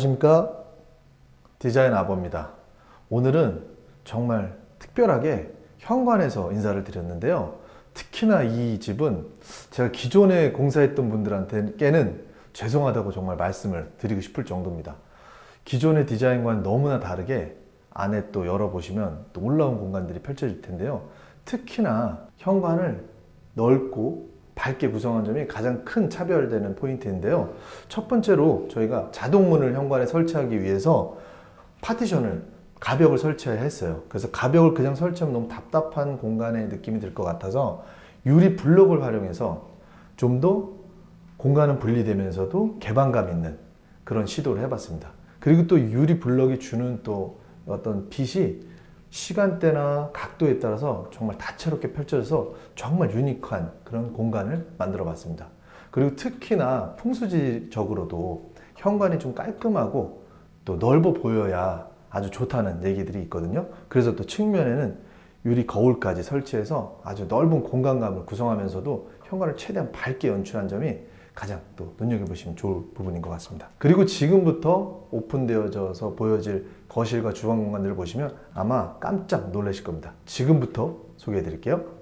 안녕하십니까, 디자인 아버입니다. 오늘은 정말 특별하게 현관에서 인사를 드렸는데요, 특히나 이 집은 제가 기존에 공사했던 분들한테는 죄송하다고 정말 말씀을 드리고 싶을 정도입니다. 기존의 디자인과는 너무나 다르게 안에 또 열어보시면 또 놀라운 공간들이 펼쳐질 텐데요, 특히나 현관을 넓고 밝게 구성한 점이 가장 큰 차별되는 포인트인데요. 첫 번째로 저희가 자동문을 현관에 설치하기 위해서 파티션을, 가벽을 설치해야 했어요. 그래서 가벽을 그냥 설치하면 너무 답답한 공간의 느낌이 들 것 같아서 유리 블록을 활용해서 좀 더 공간은 분리되면서도 개방감 있는 그런 시도를 해봤습니다. 그리고 또 유리 블록이 주는 또 어떤 빛이 시간대나 각도에 따라서 정말 다채롭게 펼쳐져서 정말 유니크한 그런 공간을 만들어 봤습니다. 그리고 특히나 풍수지적으로도 현관이 좀 깔끔하고 또 넓어 보여야 아주 좋다는 얘기들이 있거든요. 그래서 또 측면에는 유리 거울까지 설치해서 아주 넓은 공간감을 구성하면서도 현관을 최대한 밝게 연출한 점이 가장 또 눈여겨보시면 좋을 부분인 것 같습니다. 그리고 지금부터 오픈되어져서 보여질 거실과 주방 공간들을 보시면 아마 깜짝 놀라실 겁니다. 지금부터 소개해 드릴게요.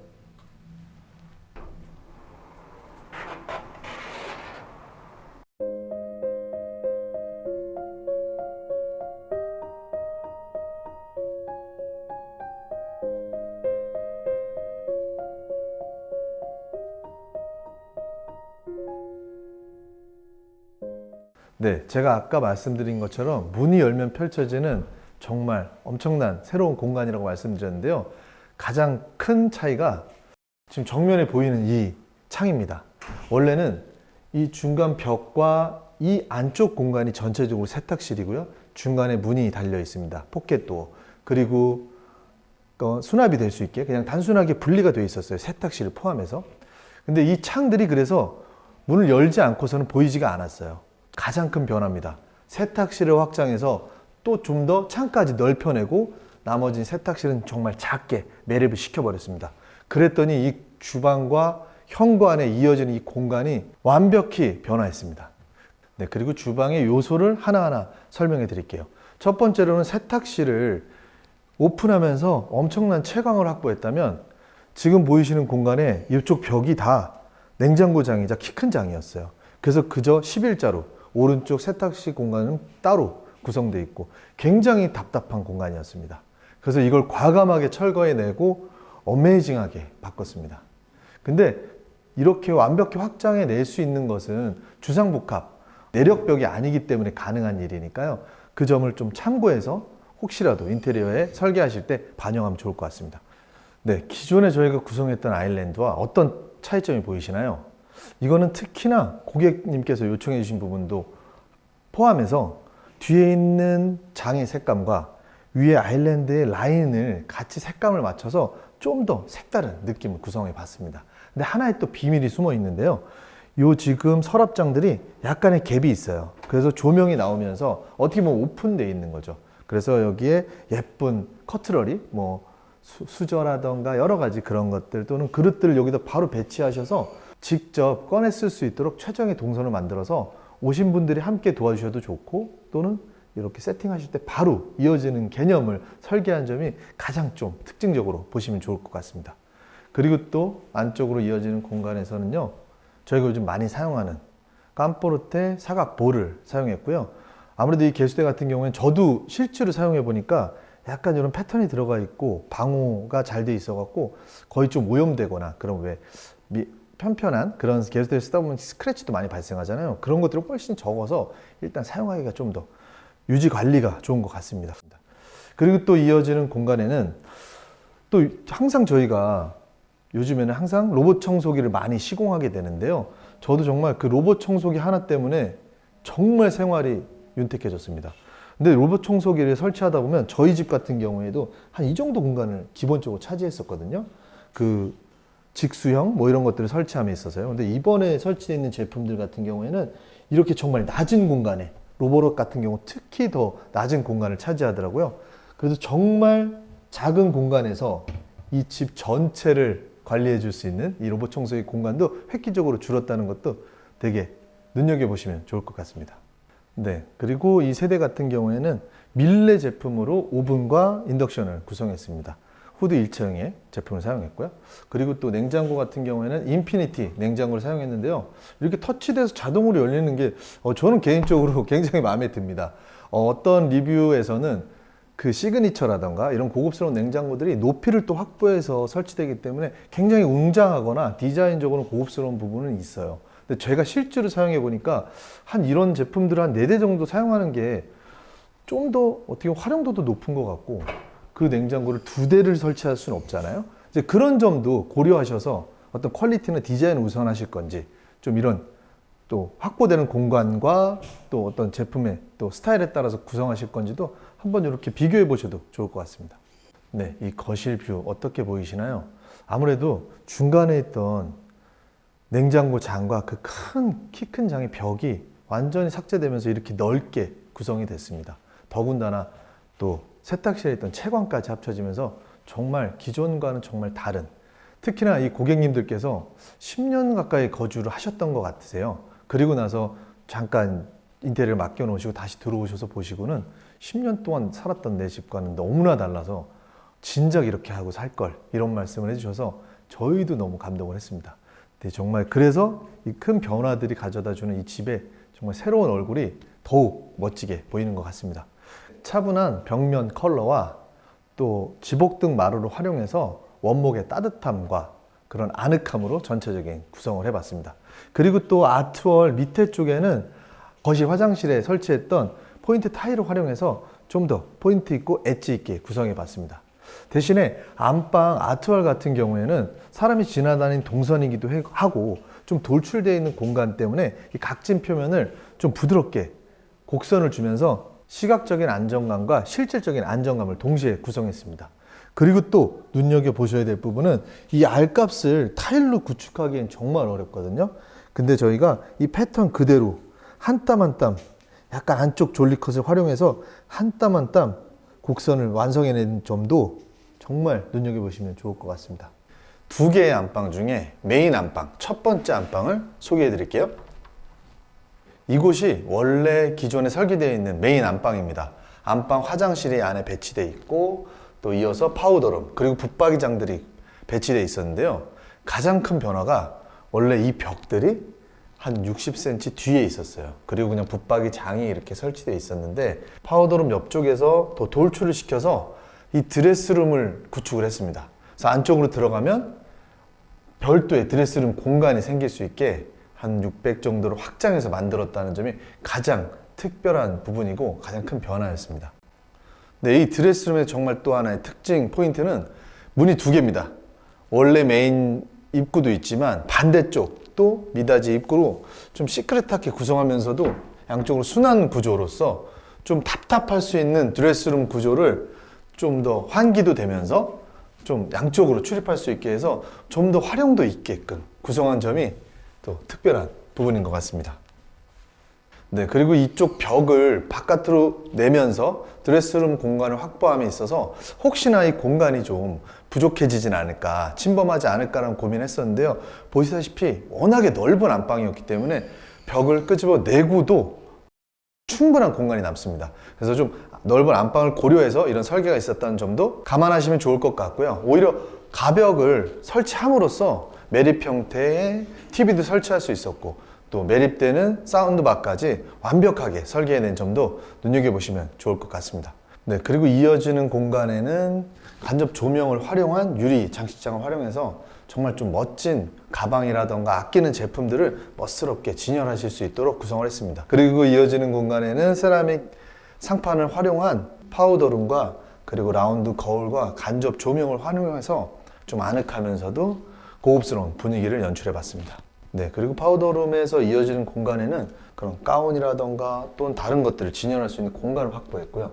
네, 제가 아까 말씀드린 것처럼 문이 열면 펼쳐지는 정말 엄청난 새로운 공간이라고 말씀드렸는데요, 가장 큰 차이가 지금 정면에 보이는 이 창입니다. 원래는 이 중간 벽과 이 안쪽 공간이 전체적으로 세탁실이고요, 중간에 문이 달려 있습니다. 포켓도어, 그리고 수납이 될 수 있게 그냥 단순하게 분리가 되어 있었어요, 세탁실을 포함해서. 근데 이 창들이 그래서 문을 열지 않고서는 보이지가 않았어요. 가장 큰 변화입니다. 세탁실을 확장해서 또 좀 더 창까지 넓혀내고 나머지 세탁실은 정말 작게 매립을 시켜버렸습니다. 그랬더니 이 주방과 현관에 이어지는 이 공간이 완벽히 변화했습니다. 네, 그리고 주방의 요소를 하나하나 설명해 드릴게요. 첫 번째로는 세탁실을 오픈하면서 엄청난 채광을 확보했다면, 지금 보이시는 공간에 이쪽 벽이 다 냉장고장이자 키 큰 장이었어요. 그래서 그저 11자로 오른쪽 세탁실 공간은 따로 구성되어 있고 굉장히 답답한 공간이었습니다. 그래서 이걸 과감하게 철거해내고 어메이징하게 바꿨습니다. 근데 이렇게 완벽히 확장해 낼 수 있는 것은 주상복합, 내력벽이 아니기 때문에 가능한 일이니까요, 그 점을 좀 참고해서 혹시라도 인테리어에 설계하실 때 반영하면 좋을 것 같습니다. 네, 기존에 저희가 구성했던 아일랜드와 어떤 차이점이 보이시나요? 이거는 특히나 고객님께서 요청해 주신 부분도 포함해서 뒤에 있는 장의 색감과 위에 아일랜드의 라인을 같이 색감을 맞춰서 좀 더 색다른 느낌을 구성해 봤습니다. 근데 하나의 또 비밀이 숨어 있는데요, 요 지금 서랍장들이 약간의 갭이 있어요. 그래서 조명이 나오면서 어떻게 보면 오픈되어 있는 거죠. 그래서 여기에 예쁜 커트러리, 수저라던가 여러 가지 그런 것들 또는 그릇들을 여기다 바로 배치하셔서 직접 꺼내 쓸 수 있도록 최적의 동선을 만들어서 오신 분들이 함께 도와주셔도 좋고, 또는 이렇게 세팅하실 때 바로 이어지는 개념을 설계한 점이 가장 좀 특징적으로 보시면 좋을 것 같습니다. 그리고 또 안쪽으로 이어지는 공간에서는요, 저희가 요즘 많이 사용하는 깜포르테 사각볼을 사용했고요. 아무래도 이 개수대 같은 경우에는 저도 실제로 사용해 보니까 약간 이런 패턴이 들어가 있고 방호가 잘 돼 있어 갖고 거의 좀 오염되거나 그런 편편한 그런 개수대를 쓰다 보면 스크래치도 많이 발생하잖아요. 그런 것들이 훨씬 적어서 일단 사용하기가 좀 더 유지 관리가 좋은 것 같습니다. 그리고 또 이어지는 공간에는 또 항상 저희가 요즘에는 항상 로봇 청소기를 많이 시공하게 되는데요, 저도 정말 그 로봇 청소기 하나 때문에 정말 생활이 윤택해졌습니다. 근데 로봇 청소기를 설치하다 보면 저희 집 같은 경우에도 한 이 정도 공간을 기본적으로 차지했었거든요. 그 직수형 이런 것들을 설치함에 있어서요. 근데 이번에 설치되어 있는 제품들 같은 경우에는 이렇게 정말 낮은 공간에, 로봇 같은 경우 특히 더 낮은 공간을 차지하더라고요. 그래서 정말 작은 공간에서 이 집 전체를 관리해 줄 수 있는 이 로봇 청소기 공간도 획기적으로 줄었다는 것도 되게 눈여겨보시면 좋을 것 같습니다. 네, 그리고 이 세대 같은 경우에는 밀레 제품으로 오븐과 인덕션을 구성했습니다. 후드 일체형의 제품을 사용했고요. 그리고 또 냉장고 같은 경우에는 인피니티 냉장고를 사용했는데요. 이렇게 터치돼서 자동으로 열리는 게 저는 개인적으로 굉장히 마음에 듭니다. 어떤 리뷰에서는 그 시그니처라던가 이런 고급스러운 냉장고들이 높이를 또 확보해서 설치되기 때문에 굉장히 웅장하거나 디자인적으로 고급스러운 부분은 있어요. 근데 제가 실제로 사용해 보니까 한 이런 제품들을 한 4대 정도 사용하는 게 좀 더 어떻게 활용도도 높은 것 같고, 그 냉장고를 2대를 설치할 수는 없잖아요. 이제 그런 점도 고려하셔서 어떤 퀄리티나 디자인을 우선하실 건지, 좀 이런 또 확보되는 공간과 또 어떤 제품의 또 스타일에 따라서 구성하실 건지도 한번 이렇게 비교해 보셔도 좋을 것 같습니다. 네, 이 거실 뷰 어떻게 보이시나요? 아무래도 중간에 있던 냉장고 장과 그 키 큰 장의 벽이 완전히 삭제되면서 이렇게 넓게 구성이 됐습니다. 더군다나 또 세탁실에 있던 채광까지 합쳐지면서 정말 기존과는 정말 다른, 특히나 이 고객님들께서 10년 가까이 거주를 하셨던 것 같으세요. 그리고 나서 잠깐 인테리어를 맡겨 놓으시고 다시 들어오셔서 보시고는 10년 동안 살았던 내 집과는 너무나 달라서 진작 이렇게 하고 살 걸, 이런 말씀을 해주셔서 저희도 너무 감동을 했습니다. 네, 정말 그래서 이 큰 변화들이 가져다 주는 이 집에 정말 새로운 얼굴이 더욱 멋지게 보이는 것 같습니다. 차분한 벽면 컬러와 또 지복등 마루를 활용해서 원목의 따뜻함과 그런 아늑함으로 전체적인 구성을 해봤습니다. 그리고 또 아트월 밑에 쪽에는 거실 화장실에 설치했던 포인트 타일을 활용해서 좀 더 포인트 있고 엣지 있게 구성해 봤습니다. 대신에 안방 아트월 같은 경우에는 사람이 지나다니는 동선이기도 하고 좀 돌출되어 있는 공간 때문에 이 각진 표면을 좀 부드럽게 곡선을 주면서 시각적인 안정감과 실질적인 안정감을 동시에 구성했습니다. 그리고 또 눈여겨보셔야 될 부분은 이 알값을 타일로 구축하기엔 정말 어렵거든요. 근데 저희가 이 패턴 그대로 한 땀 한 땀 약간 안쪽 졸리컷을 활용해서 한 땀 한 땀 곡선을 완성해낸 점도 정말 눈여겨보시면 좋을 것 같습니다. 2개의 안방 중에 메인 안방, 첫 번째 안방을 소개해 드릴게요. 이곳이 원래 기존에 설계되어 있는 메인 안방입니다. 안방 화장실이 안에 배치되어 있고 또 이어서 파우더룸 그리고 붙박이장들이 배치되어 있었는데요. 가장 큰 변화가 원래 이 벽들이 한 60cm 뒤에 있었어요. 그리고 그냥 붙박이장이 이렇게 설치되어 있었는데 파우더룸 옆쪽에서 더 돌출을 시켜서 이 드레스룸을 구축을 했습니다. 그래서 안쪽으로 들어가면 별도의 드레스룸 공간이 생길 수 있게 한 600 정도로 확장해서 만들었다는 점이 가장 특별한 부분이고 가장 큰 변화였습니다. 네, 이 드레스룸의 정말 또 하나의 특징 포인트는 문이 2개입니다. 원래 메인 입구도 있지만 반대쪽 또 미닫이 입구로 좀 시크릿하게 구성하면서도 양쪽으로 순환 구조로서 좀 답답할 수 있는 드레스룸 구조를 좀 더 환기도 되면서 좀 양쪽으로 출입할 수 있게 해서 좀 더 활용도 있게끔 구성한 점이 또 특별한 부분인 것 같습니다. 네, 그리고 이쪽 벽을 바깥으로 내면서 드레스룸 공간을 확보함에 있어서 혹시나 이 공간이 좀 부족해지진 않을까, 침범하지 않을까라는 고민을 했었는데요. 보시다시피 워낙에 넓은 안방이었기 때문에 벽을 끄집어 내고도 충분한 공간이 남습니다. 그래서 좀 넓은 안방을 고려해서 이런 설계가 있었다는 점도 감안하시면 좋을 것 같고요. 오히려 가벽을 설치함으로써 매립 형태의 TV도 설치할 수 있었고 또 매립되는 사운드바까지 완벽하게 설계해낸 점도 눈여겨보시면 좋을 것 같습니다. 네, 그리고 이어지는 공간에는 간접 조명을 활용한 유리 장식장을 활용해서 정말 좀 멋진 가방이라던가 아끼는 제품들을 멋스럽게 진열하실 수 있도록 구성을 했습니다. 그리고 이어지는 공간에는 세라믹 상판을 활용한 파우더룸과 그리고 라운드 거울과 간접 조명을 활용해서 좀 아늑하면서도 고급스러운 분위기를 연출해 봤습니다. 네, 그리고 파우더룸에서 이어지는 공간에는 그런 가운이라던가 또는 다른 것들을 진열할 수 있는 공간을 확보했고요.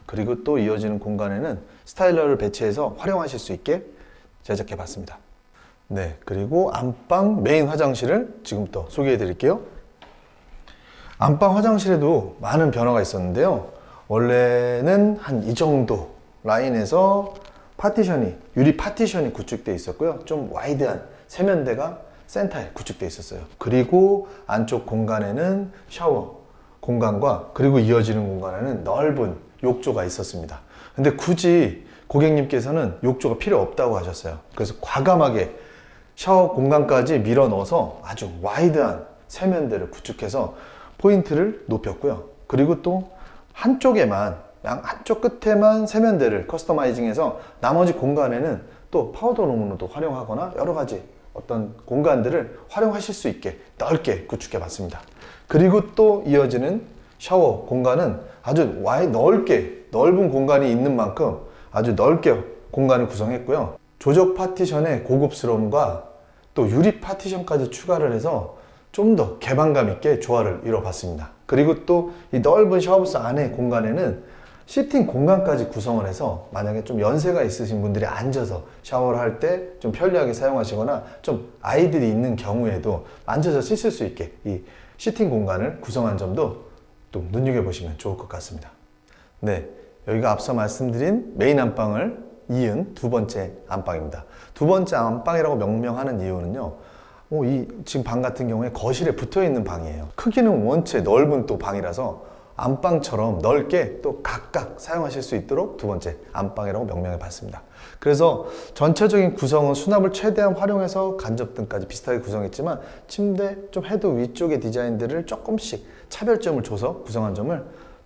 그리고 또 이어지는 공간에는 스타일러를 배치해서 활용하실 수 있게 제작해 봤습니다. 네, 그리고 안방 메인 화장실을 지금부터 소개해 드릴게요. 안방 화장실에도 많은 변화가 있었는데요. 원래는 한 이 정도 라인에서 파티션이, 유리 파티션이 구축되어 있었고요. 좀 와이드한 세면대가 센터에 구축되어 있었어요. 그리고 안쪽 공간에는 샤워 공간과 그리고 이어지는 공간에는 넓은 욕조가 있었습니다. 근데 굳이 고객님께서는 욕조가 필요 없다고 하셨어요. 그래서 과감하게 샤워 공간까지 밀어 넣어서 아주 와이드한 세면대를 구축해서 포인트를 높였고요. 그리고 또 한쪽 끝에만 세면대를 커스터마이징해서 나머지 공간에는 또 파우더룸으로도 활용하거나 여러 가지 어떤 공간들을 활용하실 수 있게 넓게 구축해 봤습니다. 그리고 또 이어지는 샤워 공간은 아주 넓은 공간이 있는 만큼 아주 넓게 공간을 구성했고요. 조적 파티션의 고급스러움과 또 유리 파티션까지 추가를 해서 좀 더 개방감 있게 조화를 이뤄봤습니다. 그리고 또 이 넓은 샤워부스 안에 공간에는 시팅 공간까지 구성을 해서 만약에 좀 연세가 있으신 분들이 앉아서 샤워를 할 때 좀 편리하게 사용하시거나 좀 아이들이 있는 경우에도 앉아서 씻을 수 있게 이 시팅 공간을 구성한 점도 또 눈여겨보시면 좋을 것 같습니다. 네, 여기가 앞서 말씀드린 메인 안방을 이은 두 번째 안방입니다. 두 번째 안방이라고 명명하는 이유는요, 지금 방 같은 경우에 거실에 붙어 있는 방이에요. 크기는 원체 넓은 또 방이라서 안방처럼 넓게 또 각각 사용하실 수 있도록 두 번째 안방이라고 명명해 봤습니다. 그래서 전체적인 구성은 수납을 최대한 활용해서 간접등까지 비슷하게 구성했지만 침대 좀 헤드 위쪽의 디자인들을 조금씩 차별점을 줘서 구성한 점을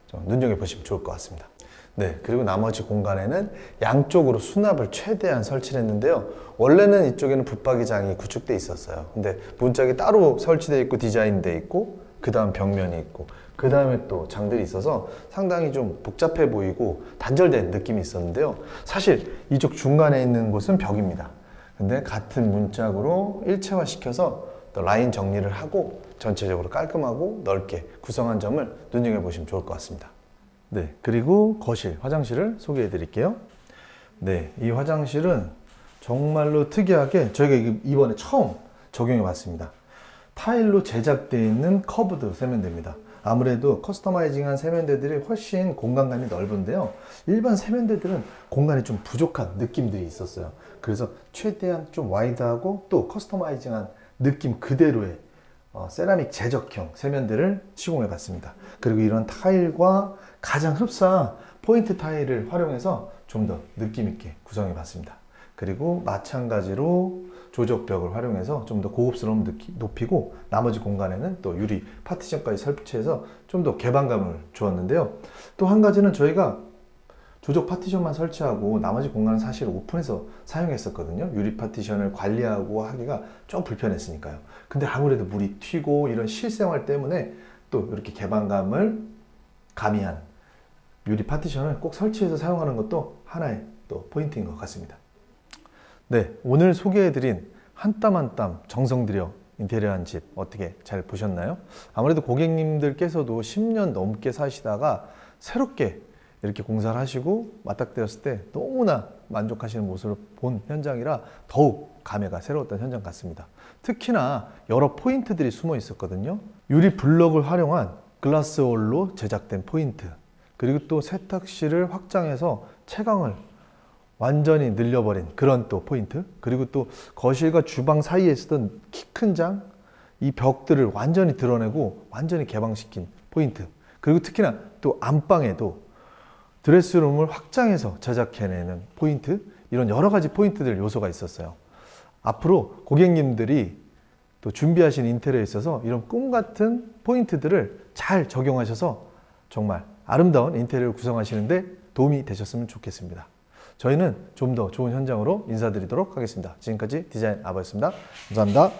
좀 눈여겨보시면 좋을 것 같습니다. 네, 그리고 나머지 공간에는 양쪽으로 수납을 최대한 설치를 했는데요. 원래는 이쪽에는 붙박이장이 구축돼 있었어요. 근데 문짝이 따로 설치되어 있고 디자인되어 있고 그 다음 벽면이 있고 그 다음에 또 장들이 있어서 상당히 좀 복잡해 보이고 단절된 느낌이 있었는데요. 사실 이쪽 중간에 있는 곳은 벽입니다. 근데 같은 문짝으로 일체화 시켜서 또 라인 정리를 하고 전체적으로 깔끔하고 넓게 구성한 점을 눈여겨보시면 좋을 것 같습니다. 네, 그리고 거실, 화장실을 소개해 드릴게요. 네, 이 화장실은 정말로 특이하게 저희가 이번에 처음 적용해 봤습니다. 타일로 제작되어 있는 커브드 세면대입니다. 아무래도 커스터마이징한 세면대들이 훨씬 공간감이 넓은데요. 일반 세면대들은 공간이 좀 부족한 느낌들이 있었어요. 그래서 최대한 좀 와이드하고 또 커스터마이징한 느낌 그대로의 세라믹 제적형 세면대를 시공해 봤습니다. 그리고 이런 타일과 가장 흡사한 포인트 타일을 활용해서 좀 더 느낌 있게 구성해 봤습니다. 그리고 마찬가지로 조적벽을 활용해서 좀 더 고급스러움 높이고 나머지 공간에는 또 유리 파티션까지 설치해서 좀 더 개방감을 주었는데요. 또 한 가지는 저희가 조적 파티션만 설치하고 나머지 공간은 사실 오픈해서 사용했었거든요. 유리 파티션을 관리하고 하기가 좀 불편했으니까요. 근데 아무래도 물이 튀고 이런 실생활 때문에 또 이렇게 개방감을 가미한 유리 파티션을 꼭 설치해서 사용하는 것도 하나의 또 포인트인 것 같습니다. 네, 오늘 소개해드린 한 땀 한 땀 정성 들여 인테리어한 집 어떻게 잘 보셨나요? 아무래도 고객님들께서도 10년 넘게 사시다가 새롭게 이렇게 공사를 하시고 맞닥뜨렸을 때 너무나 만족하시는 모습을 본 현장이라 더욱 감회가 새로웠던 현장 같습니다. 특히나 여러 포인트들이 숨어 있었거든요. 유리 블럭을 활용한 글라스홀로 제작된 포인트, 그리고 또 세탁실을 확장해서 채광을 완전히 늘려버린 그런 또 포인트, 그리고 또 거실과 주방 사이에 있었던 키 큰 장, 이 벽들을 완전히 드러내고 완전히 개방시킨 포인트, 그리고 특히나 또 안방에도 드레스룸을 확장해서 제작해내는 포인트, 이런 여러 가지 포인트들 요소가 있었어요. 앞으로 고객님들이 또 준비하신 인테리어에 있어서 이런 꿈 같은 포인트들을 잘 적용하셔서 정말 아름다운 인테리어를 구성하시는데 도움이 되셨으면 좋겠습니다. 저희는 좀 더 좋은 현장으로 인사드리도록 하겠습니다. 지금까지 디자인 아버였습니다. 감사합니다.